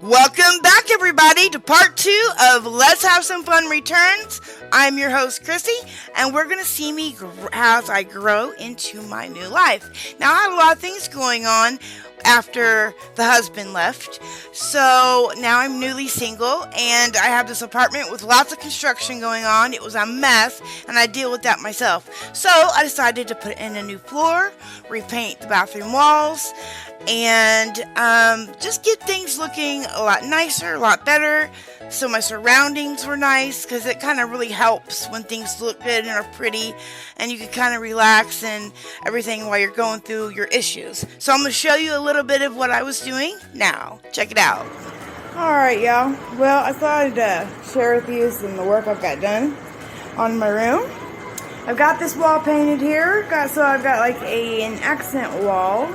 Welcome back, everybody, to part 2 of Let's Have Some Fun Returns. I'm your host, Chrissy, and we're going to see me as I grow into my new life. Now, I had a lot of things going on after the husband left, so now I'm newly single, and I have this apartment with lots of construction going on. It was a mess, and I deal with that myself. So I decided to put in a new floor, repaint the bathroom walls, and just get things looking a lot nicer, a lot better. So my surroundings were nice because it kind of really helps when things look good and are pretty, and you can kind of relax and everything while you're going through your issues. So I'm going to show you a little bit of what I was doing now. Check it out. Alright, y'all. Well, I thought I'd share with you some of the work I've got done on my room. I've got this wall painted here. So I've got like an accent wall.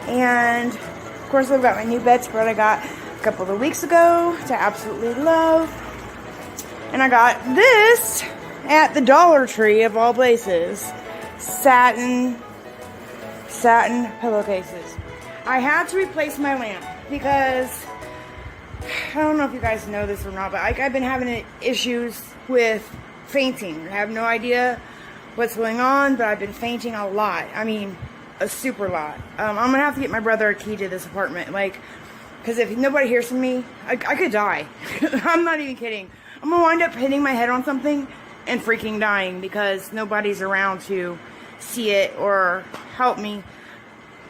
And of course I've got my new bedspread I got a couple of weeks ago to absolutely love. And I got this at the Dollar Tree of all places. Satin pillowcases. I had to replace my lamp because I don't know if you guys know this or not, but I've been having issues with fainting. I have no idea what's going on, but I've been fainting a lot. I mean, a super lot. I'm gonna have to get my brother a key to this apartment, because if nobody hears from me, I could die. I'm not even kidding. I'm gonna wind up hitting my head on something and freaking dying because nobody's around to see it or help me.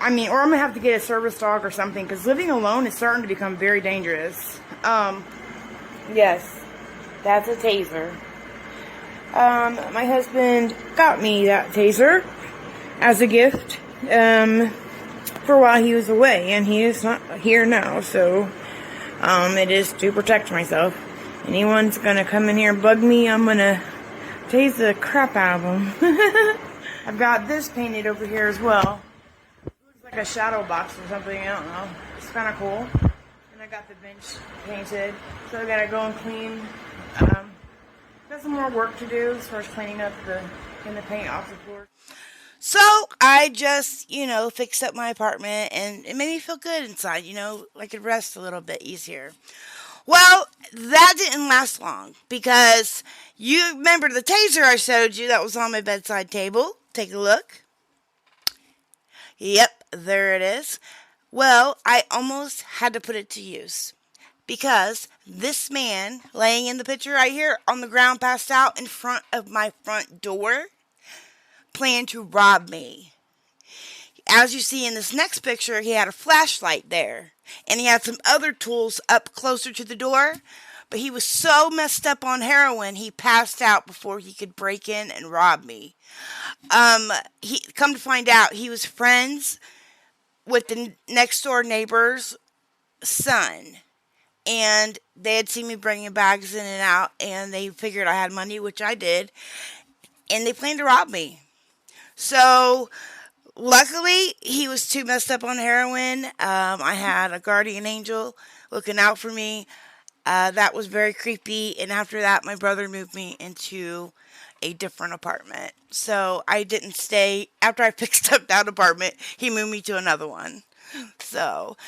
I mean, or I'm gonna have to get a service dog or something, because living alone is starting to become very dangerous. Yes, that's a taser. My husband got me that taser as a gift. For while he was away, and he is not here now, so it is to protect myself. Anyone's gonna come in here and bug me, I'm gonna tase the crap out of them. I've got this painted over here as well. It looks like a shadow box or something, I don't know. It's kind of cool. And I got the bench painted, so I gotta go and clean. Got some more work to do as far as cleaning up the paint off the floor. So I just, fixed up my apartment, and it made me feel good inside, I could rest a little bit easier. Well, that didn't last long, because you remember the taser I showed you that was on my bedside table? Take a look. Yep, there it is. Well, I almost had to put it to use, because this man laying in the picture right here on the ground passed out in front of my front door planned to rob me. As you see in this next picture, he had a flashlight there, and he had some other tools up closer to the door, but he was so messed up on heroin, he passed out before he could break in and rob me. Come to find out, he was friends with the next door neighbor's son, and they had seen me bringing bags in and out, and they figured I had money, which I did, and they planned to rob me. So, luckily, he was too messed up on heroin. I had a guardian angel looking out for me. That was very creepy. And after that, my brother moved me into a different apartment. So, I didn't stay. After I fixed up that apartment, he moved me to another one. So,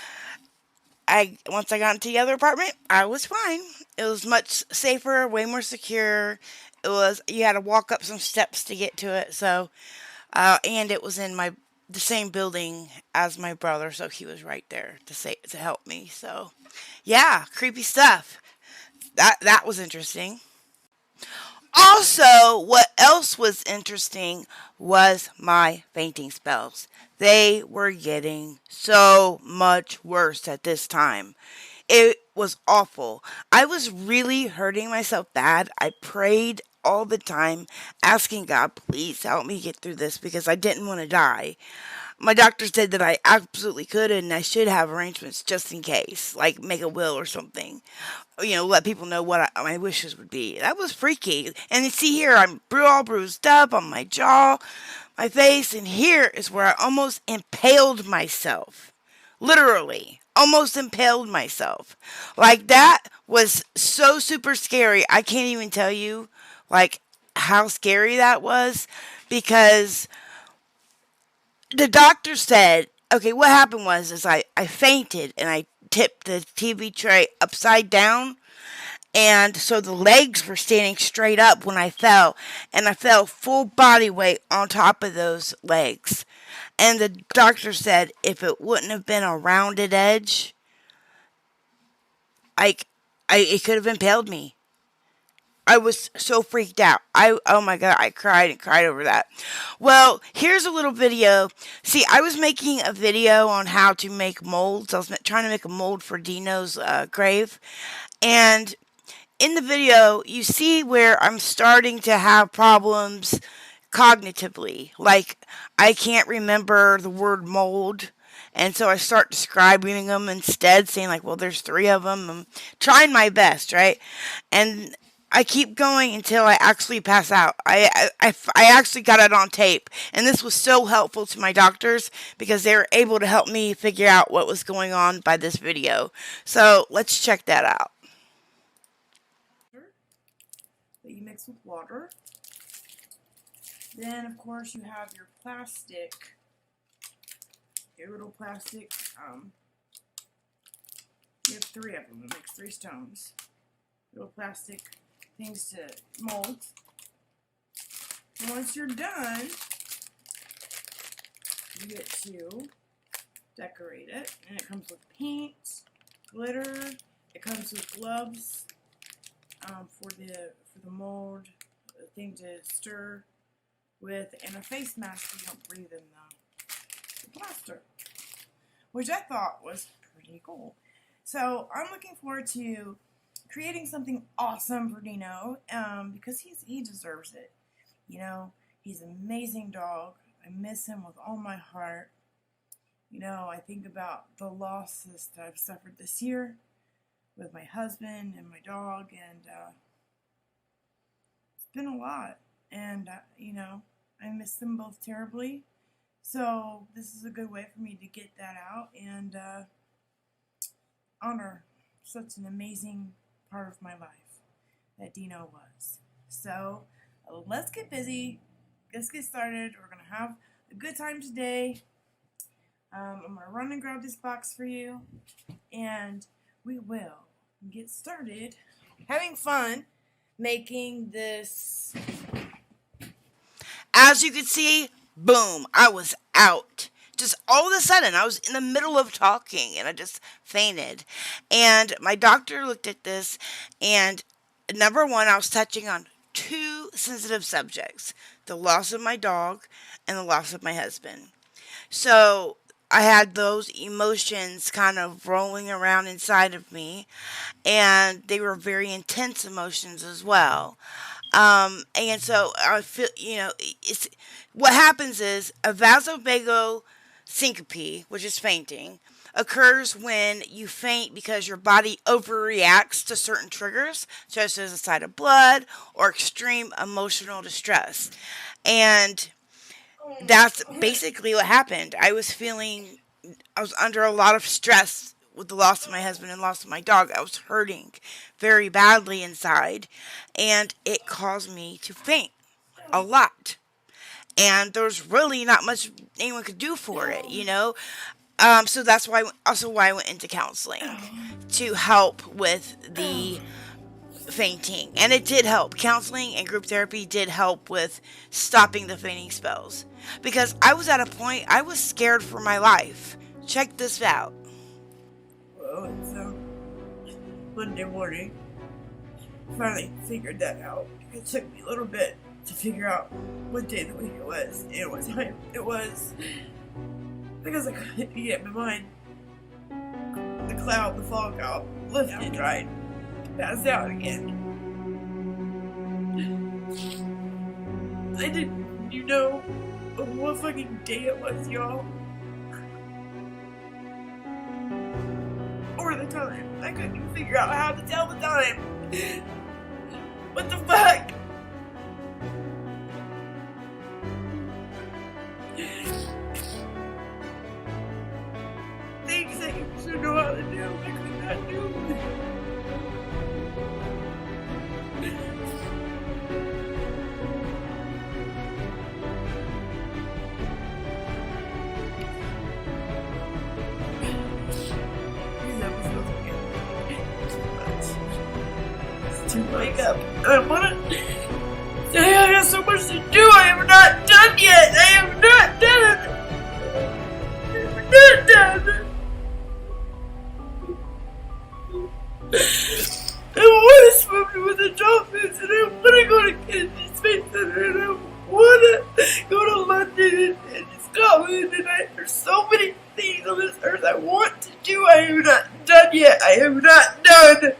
once I got into the other apartment, I was fine. It was much safer, way more secure. You had to walk up some steps to get to it. So, and it was in the same building as my brother, so he was right there to help me. So, yeah, creepy stuff. That was interesting. Also, what else was interesting was my fainting spells. They were getting so much worse at this time. It was awful. I was really hurting myself bad. I prayed all the time, asking God, please help me get through this, because I didn't want to die. My doctor said that I absolutely could, and I should have arrangements just in case, like make a will or something. Let people know what my wishes would be. That was freaky. And see here, I'm all bruised up on my jaw, my face, and here is where I almost impaled myself. Literally, almost impaled myself. Like, that was so super scary. I can't even tell you, how scary that was, because the doctor said, okay, what happened was I fainted, and I tipped the TV tray upside down, and so the legs were standing straight up when I fell, and I fell full body weight on top of those legs. And the doctor said if it wouldn't have been a rounded edge, like it could have impaled me. I was so freaked out. Oh my god, I cried and cried over that. Well, here's a little video. See, I was making a video on how to make molds. I was trying to make a mold for Dino's grave, and in the video, you see where I'm starting to have problems cognitively. Like, I can't remember the word mold. And so I start describing them instead, saying, like, well, there's three of them. I'm trying my best, right? And I keep going until I actually pass out. I actually got it on tape. And this was so helpful to my doctors because they were able to help me figure out what was going on by this video. So let's check that out. That you mix with water. Then, of course, you have your plastic, your little plastic, you have three of them. It makes 3 stones. Little plastic things to mold. And once you're done, you get to decorate it. And it comes with paint, glitter, it comes with gloves for the mold, a thing to stir with, and a face mask so you don't breathe in the plaster, which I thought was pretty cool. So I'm looking forward to creating something awesome for Dino because he deserves it. You know, he's an amazing dog. I miss him with all my heart. You know, I think about the losses that I've suffered this year with my husband and my dog, and it's been a lot, and you know, I miss them both terribly, so this is a good way for me to get that out and honor such an amazing part of my life that Dino was. So let's get busy, let's get started. We're gonna have a good time today. I'm gonna run and grab this box for you, and we will get started having fun making this. As you can see, boom, I was out. Just all of a sudden, I was in the middle of talking and I just fainted. And my doctor looked at this, and number one, I was touching on 2 sensitive subjects: the loss of my dog and the loss of my husband. So I had those emotions kind of rolling around inside of me, and they were very intense emotions as well. And so I feel, you know, it's what happens is a vasovagal syncope, which is fainting, occurs when you faint because your body overreacts to certain triggers, such as a sight of blood or extreme emotional distress. And that's basically what happened. I was under a lot of stress with the loss of my husband and loss of my dog. I was hurting very badly inside, and it caused me to faint a lot. And there's really not much anyone could do for it, you know. So that's why I went into counseling to help with the fainting, and it did help. Counseling and group therapy did help with stopping the fainting spells because I was at a point I was scared for my life. Check this out. Well, it's Monday morning. Finally figured that out. It took me a little bit to figure out what day of the week it was. It was because I couldn't get my mind. The fog cloud lifted, right? Passed out again. I didn't, you know, what fucking day it was, y'all. Or the time. I couldn't even figure out how to tell the time. What the fuck? Things that you should know how to do, I could not do. These to wake up. I want to say I got so much to do. I am not done yet. I am not done. I am not done. I want to swim with the dolphins, and I want to go to Kennedy Space Center, and I want to go to London and Scotland, and there's so many things on this earth I want to do. I am not done yet. I am not done.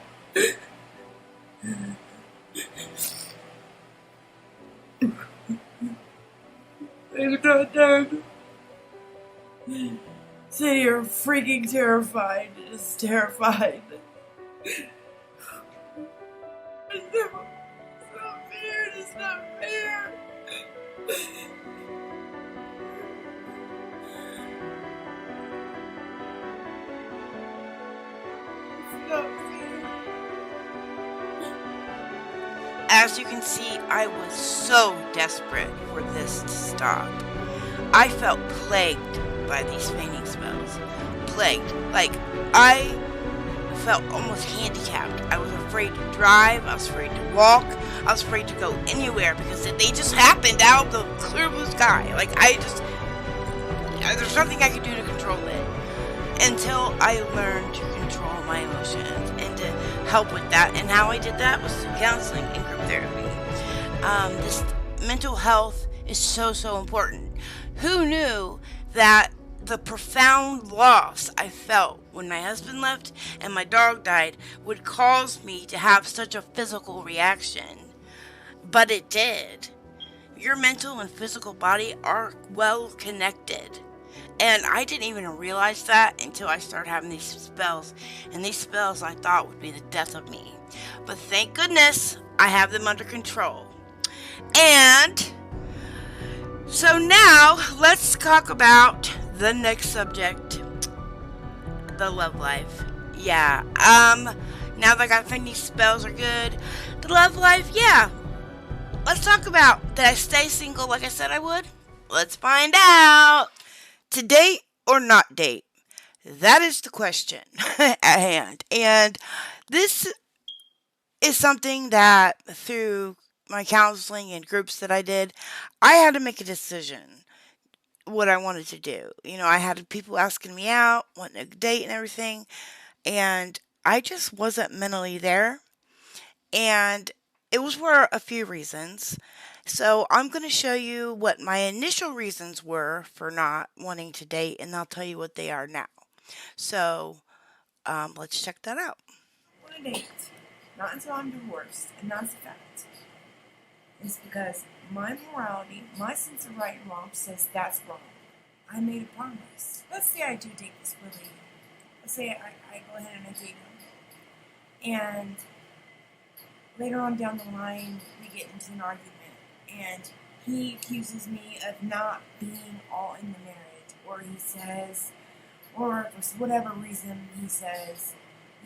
I am not done. Say you're freaking terrified. It's terrified. It's not fair. It's not fair. It's not fair. As you can see, I was so desperate for this to stop. I felt plagued by these fainting spells. Plagued. Like, I felt almost handicapped. I was afraid to drive. I was afraid to walk. I was afraid to go anywhere because they just happened out of the clear blue sky. Like, there's nothing I could do to control it until I learned to control my emotions and to help with that. And how I did that was through counseling and group therapy. This mental health is so important. Who knew that the profound loss I felt when my husband left and my dog died would cause me to have such a physical reaction? But it did. Your mental and physical body are well connected. And I didn't even realize that until I started having these spells. And these spells I thought would be the death of me. But thank goodness I have them under control. And so now let's talk about the next subject, the love life. Yeah, now that I got these spells are good, the love life, yeah. Let's talk about, did I stay single like I said I would? Let's find out. To date or not date? That is the question at hand. And this is something that through my counseling and groups that I did, I had to make a decision what I wanted to do. You know, I had people asking me out, wanting to date and everything, and I just wasn't mentally there. And it was for a few reasons. So I'm going to show you what my initial reasons were for not wanting to date, and I'll tell you what they are now. So let's check that out. I want to date. Not until I'm divorced, and that's a fact. It's because my morality, my sense of right and wrong says that's wrong. I made a promise. Let's say I do date this Willie. Let's say I go ahead and I date him. And later on down the line, we get into an argument. And he accuses me of not being all in the marriage. Or he says, or for whatever reason, he says,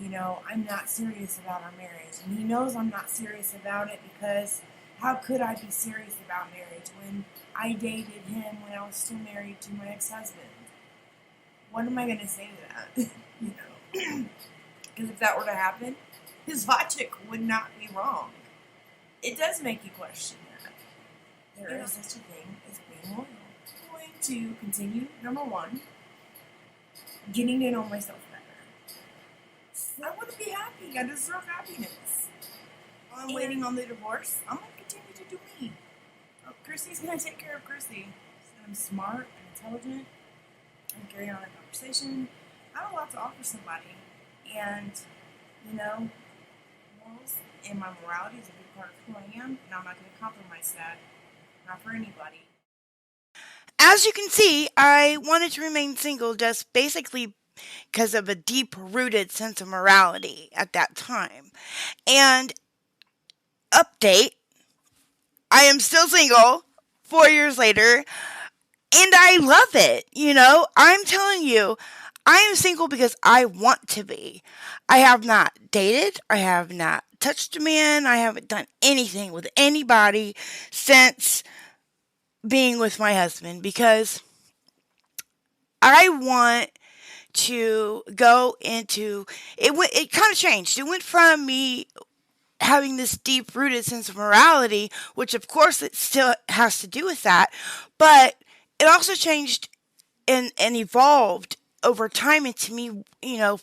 you know, I'm not serious about our marriage. And he knows I'm not serious about it because how could I be serious about marriage when I dated him when I was still married to my ex-husband? What am I going to say to that? You know, because if that were to happen, his logic would not be wrong. It does make you question that. There is such a thing as being loyal. I'm going to continue, number one, getting to know myself better. I want to be happy. I deserve happiness. I'm waiting on the divorce. I'm going to continue to do me. Chrissy's going to take care of Chrissy. I'm smart and intelligent. I'm carrying on a conversation. I have a lot to offer somebody. And, you know, morals and my morality is a big part of who I am. And I'm not going to compromise that. Not for anybody. As you can see, I wanted to remain single just basically because of a deep-rooted sense of morality at that time. And update, I am still single 4 years later, and I love it. You know, I'm telling you, I am single because I want to be. I have not dated. I have not touched a man. I haven't done anything with anybody since being with my husband because I want to go into it. It kind of changed. It went from me having this deep rooted sense of morality, which of course it still has to do with that, but it also changed and evolved over time into me,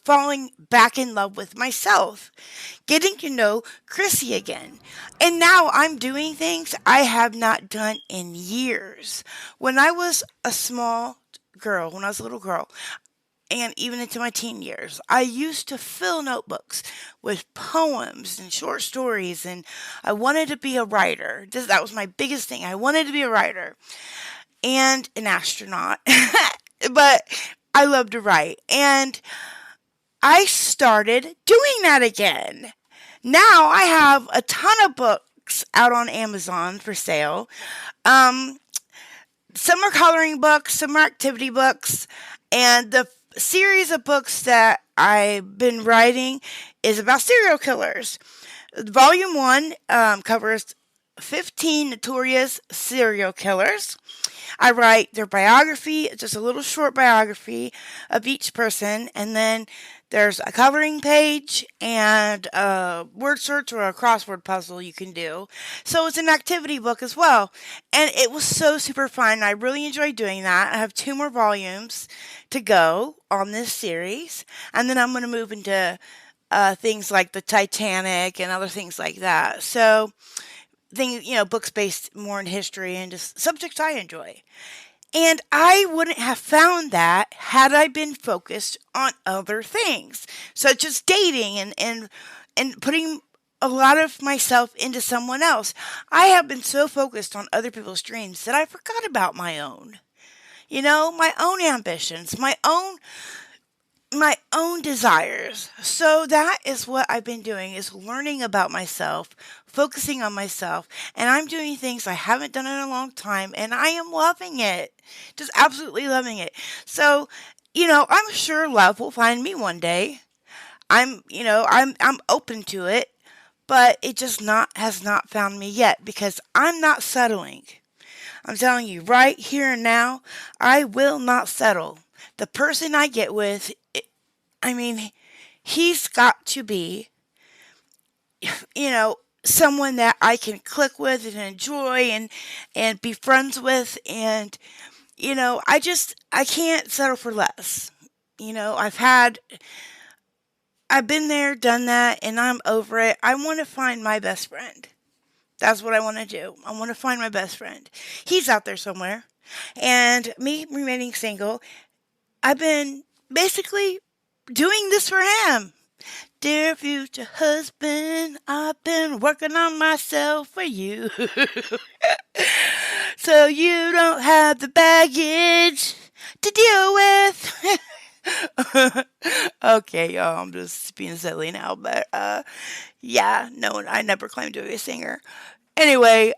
falling back in love with myself, getting to know Chrissy again. And now I'm doing things I have not done in years. When I was a small girl, when I was a little girl, and even into my teen years, I used to fill notebooks with poems and short stories, and I wanted to be a writer. That was my biggest thing. I wanted to be a writer and an astronaut, but I love to write. And I started doing that again. Now I have a ton of books out on Amazon for sale. Um, some are coloring books, some are activity books, and the series of books that I've been writing is about serial killers. Volume 1 covers 15 notorious serial killers. I write their biography, just a little short biography of each person, and then there's a coloring page and a word search or a crossword puzzle you can do. So it's an activity book as well. And it was so super fun. I really enjoyed doing that. I have 2 more volumes to go on this series. And then I'm going to move into things like the Titanic and other things like that. So things, books based more in history and just subjects I enjoy. And I wouldn't have found that had I been focused on other things, such as dating and putting a lot of myself into someone else. I have been so focused on other people's dreams that I forgot about my own. My own ambitions, my own desires. So that is what I've been doing, is learning about myself, focusing on myself, and I'm doing things I haven't done in a long time, and I am loving it. Just absolutely loving it. So, I'm sure love will find me one day. I'm open to it, but it just has not found me yet because I'm not settling. I'm telling you right here and now, I will not settle. The person I get with, he's got to be, someone that I can click with and enjoy and be friends with. And, I can't settle for less. I've been there, done that, and I'm over it. I want to find my best friend. That's what I want to do. I want to find my best friend. He's out there somewhere. And me remaining single, I've been basically doing this for him. Dear future husband, I've been working on myself for you. So you don't have the baggage to deal with. Okay, y'all, I'm just being silly now, but yeah, no, I never claimed to be a singer. Anyway,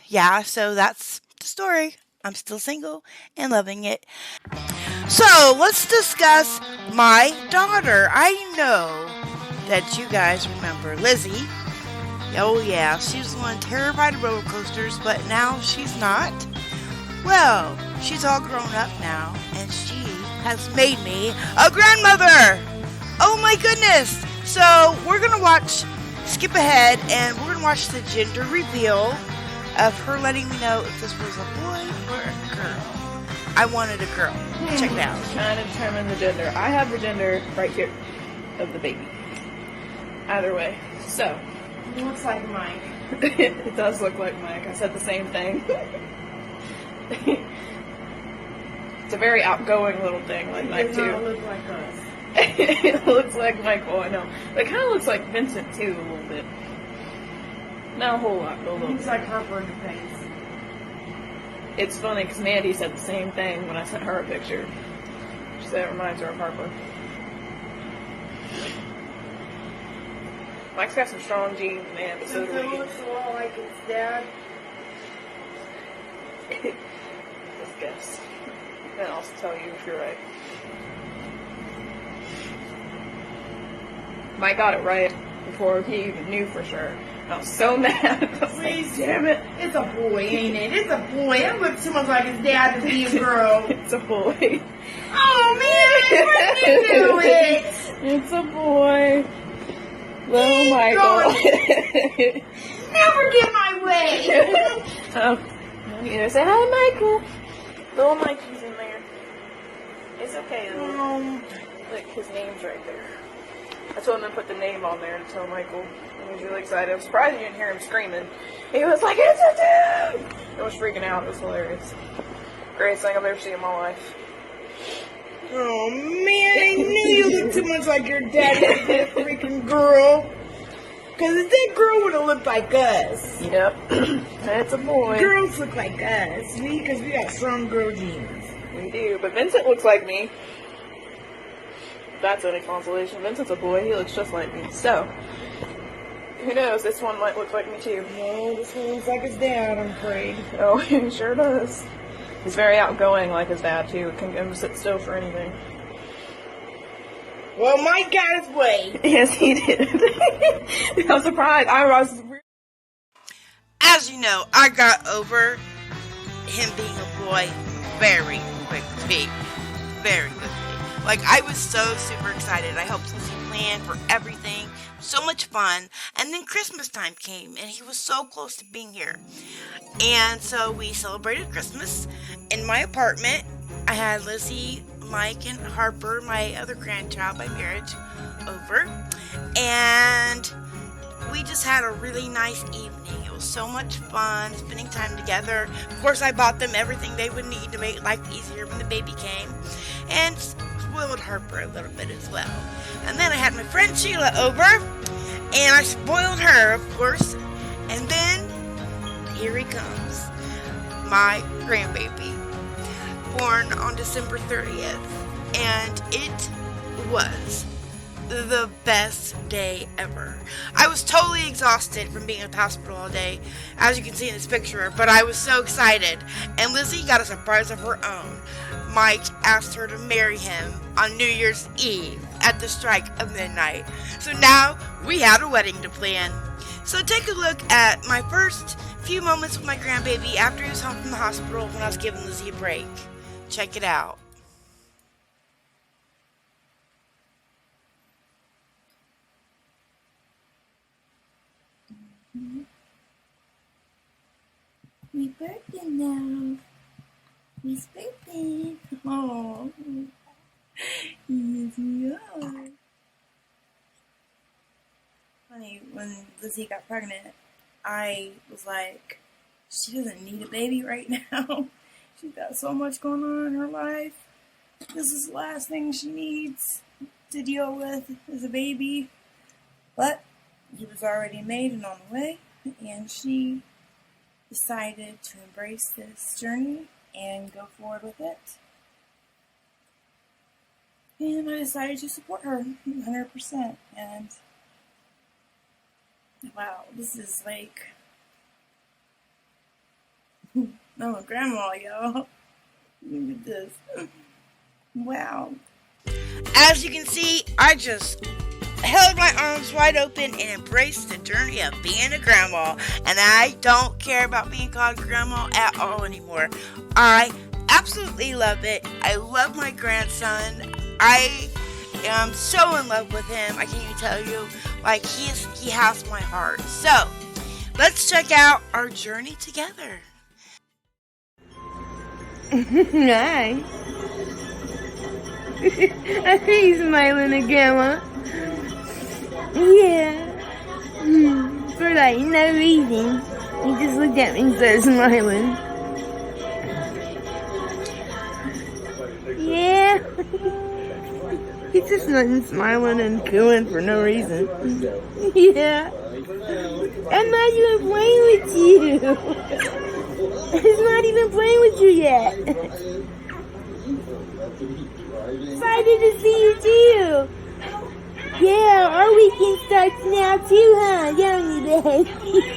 yeah, so that's the story. I'm still single and loving it. So let's discuss my daughter. I know that you guys remember Lizzie. Oh yeah, she was the one terrified of roller coasters, but now she's not. Well, she's all grown up now, and she has made me a grandmother. Oh my goodness. So we're going to skip ahead, and we're going to watch the gender reveal of her letting me know if this was a boy or a girl. I wanted a girl. Check it out. Trying to determine the gender. I have the gender right here of the baby. Either way. So. It looks like Mike. It does look like Mike. I said the same thing. It's a very outgoing little thing like Mike too. It does not look like us. It looks like Michael, I know. But it kind of looks like Vincent too, a little bit. Not a whole lot, but a little. Looks like Harper in the face. It's funny because Mandy said the same thing when I sent her a picture. She said it reminds her of Harper. Mike's got some strong genes, man, but so do we. It looks a lot like his dad. Just guess. Then I'll tell you if you're right. Mike got it right before he even knew for sure. I was so mad. I was like, damn it. It's a boy, ain't it? It's a boy. That looks too much like his dad to be a girl. It's a boy. Oh, man. Why did you do it? It's a boy. Little Michael. Never get my way. Oh, you say hi, Michael. Little Mikey's in there. It's okay. Look, his name's right there. I told him to put the name on there to tell Michael. He was really excited. I'm surprised you didn't hear him screaming. He was like, "It's a dude!" He was freaking out. It was hilarious. Greatest thing I've ever seen in my life. Oh man, I knew you looked too much like your daddy, that freaking girl. Because if that girl would have looked like us. Yep. That's a boy. Girls look like us, because we got strong girl genes. We do, but Vincent looks like me. If that's any consolation. Vincent's a boy. He looks just like me. So, who knows? This one might look like me too. No, this one looks like his dad, I'm afraid. Oh, he sure does. He's very outgoing like his dad too. Can get him to sit still for anything. Well, Mike got his way. Yes, he did. I'm surprised. I was. As you know, I got over him being a boy very quickly. Very quickly. Like, I was so super excited. I helped Lucy plan for everything. So much fun. And then Christmas time came, and he was so close to being here. And so we celebrated Christmas in my apartment. I had Lizzie, Mike, and Harper, my other grandchild by marriage, over. And we just had a really nice evening. It was so much fun spending time together. Of course, I bought them everything they would need to make life easier when the baby came. And spoiled Harper a little bit as well. And then I had my friend Sheila over, and I spoiled her, of course. And then, here he comes. My grandbaby, born on December 30th. And it was the best day ever. I was totally exhausted from being at the hospital all day, as you can see in this picture, but I was so excited. And Lizzie got a surprise of her own. Mike asked her to marry him on New Year's Eve at the strike of midnight. So now we had a wedding to plan. So take a look at my first few moments with my grandbaby after he was home from the hospital when I was giving Lizzie a break. Check it out. Happy birthday now. Happy birthday. Oh. Yes, we are. Funny, when Lizzie got pregnant, I was like, she doesn't need a baby right now. She's got so much going on in her life. This is the last thing she needs to deal with is a baby. But he was already made and on the way, and she decided to embrace this journey and go forward with it. And I decided to support her 100%. And wow, this is like, I'm a grandma, y'all. Look at this. Wow. As you can see, I just held my arms wide open and embraced the journey of being a grandma. And I don't care about being called grandma at all anymore. I absolutely love it. I love my grandson. I am so in love with him. I can't even tell you. Like, he has my heart. So, let's check out our journey together. Hi. I see you smiling at Grandma. Yeah. For like no reason. He just looked at me and started smiling. Yeah. He's just not smiling and cooing for no reason. Yeah. I'm not even playing with you. He's not even playing with you yet. Excited to see you too. Yeah, our weekend starts now too, huh? Don't you, babe?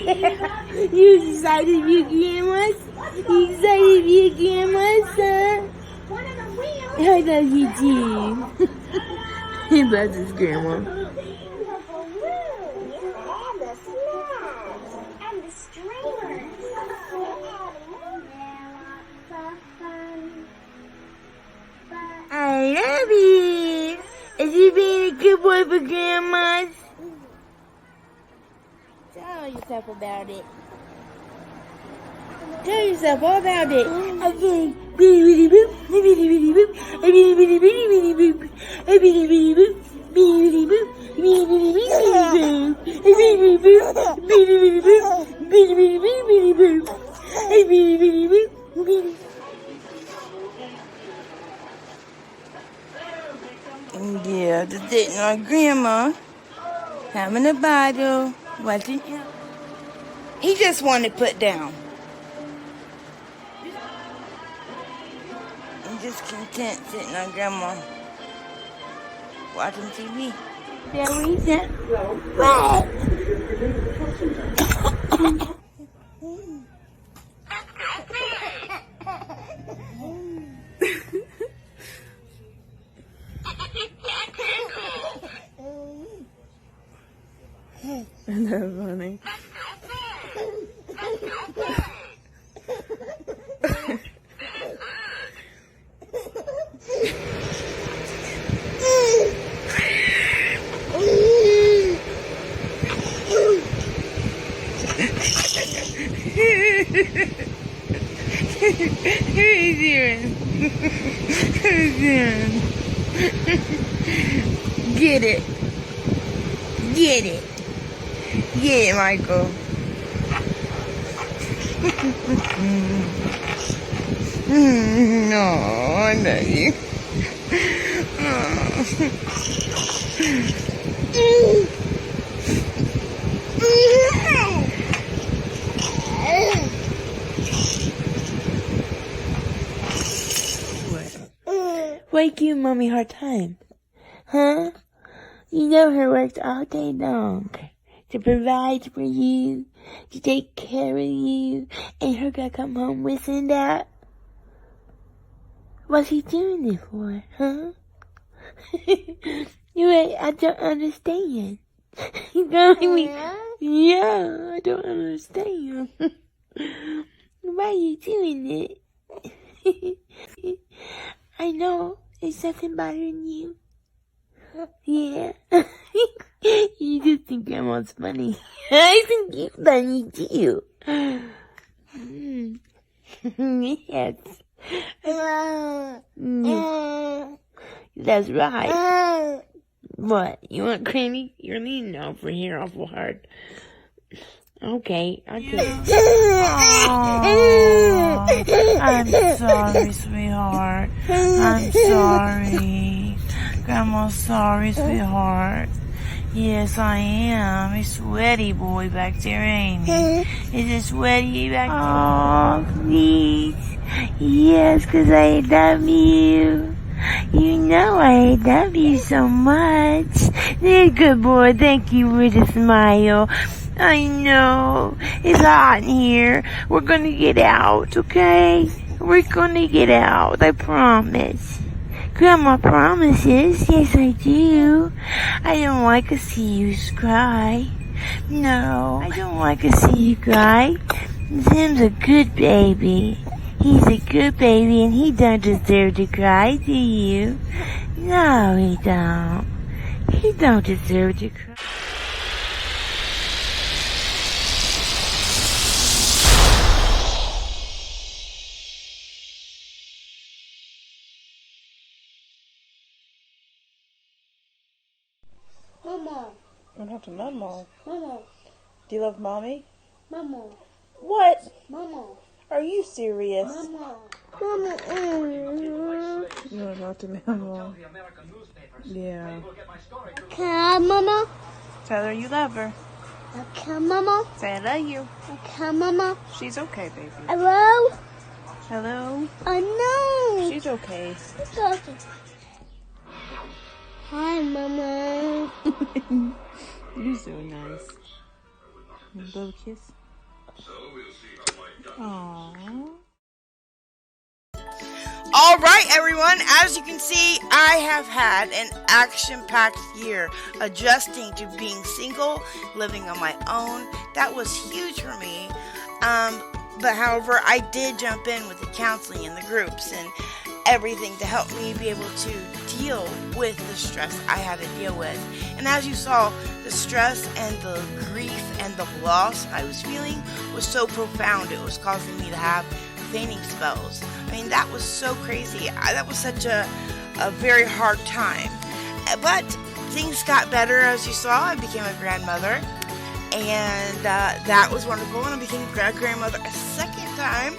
Yeah. You excited to be a grandma? You excited to be a grandma, son? I love you too. He loves his grandma. I love you. Is he being a good boy for grandmas? Tell yourself about it. Tell yourself all about it. Okay. Bitty boop, bitty boop, bitty bitty bitty boop, bitty bitty boop, bitty boop, bitty bitty bitty boop, bitty bitty boop, bitty bitty boop, bitty bitty boop, bitty. Yeah, just sitting on grandma, having a bottle, watching him. He just wanted put down. I'm just content sitting on grandma, watching TV. There we go. What? Isn't that funny? What are you doing? What are you doing? Get it. Get it. Get it, Michael. No, I love you. Why give mommy hard time? Huh? You know her worked all day long to provide for you, to take care of you, and her gonna come home missing that? What's he doing it for, huh? I don't understand. You know me? Yeah, I don't understand. Why are you doing it? I know it's nothing bothering you. Yeah. You just think Grandma's funny. I think you're funny too. Yes. That's right. What? You want creamy? You're leaning over here awful hard. Okay, I'll do it. Oh, I'm sorry, sweetheart. I'm sorry. Grandma's sorry, sweetheart. Yes, I am. A sweaty boy back there, ain't he? Is it sweaty back there? Oh, please. Yes, 'cause I love you. You know I love you so much. You're a good boy. Thank you for the smile. I know. It's hot in here. We're gonna get out, okay? We're gonna get out. I promise. Grandma promises. Yes, I do. I don't like to see you cry. No, I don't like to see you cry. Tim's a good baby. He's a good baby and he don't deserve to cry, do you? No, he don't. He don't deserve to cry. Mama. You don't have to Mama. Mama. Do you love Mommy? Mama. What? Mama. Are you serious? Mama. Mama. You want to talk to Mama? Yeah. Okay, Mama. Tell her you love her. Okay, Mama. Say I love you. Okay, Mama. She's okay, baby. Hello? Hello? Oh, no. She's okay. It's okay. Hi, Mama. You're so nice. A little kiss. Aww. All right, everyone. As you can see, I have had an action-packed year adjusting to being single, living on my own. That was huge for me. But however, I did jump in with the counseling and the groups and everything to help me be able to deal with the stress I had to deal with. And as you saw, the stress and the grief and the loss I was feeling was so profound. It was causing me to have fainting spells. I mean, that was so crazy. That was such a very hard time. But things got better, as you saw. I became a grandmother, and that was wonderful. And I became a grandmother a second time.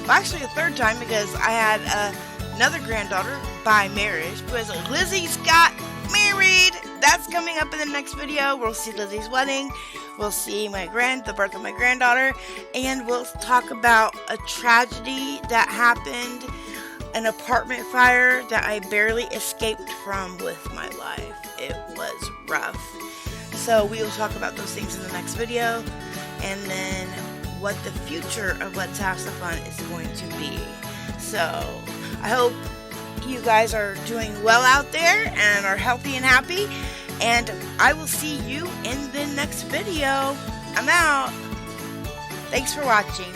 Well, actually a third time, because I had another granddaughter by marriage, because Lizzie's got married. That's coming up in the next video. We'll see Lizzie's wedding. We'll see the birth of my granddaughter, and we'll talk about a tragedy that happened, an apartment fire that I barely escaped from with my life. It was rough. So we will talk about those things in the next video, and then what the future of Let's Have Some Fun is going to be. So I hope you guys are doing well out there and are healthy and happy, and I will see you in the next video. I'm out. Thanks for watching.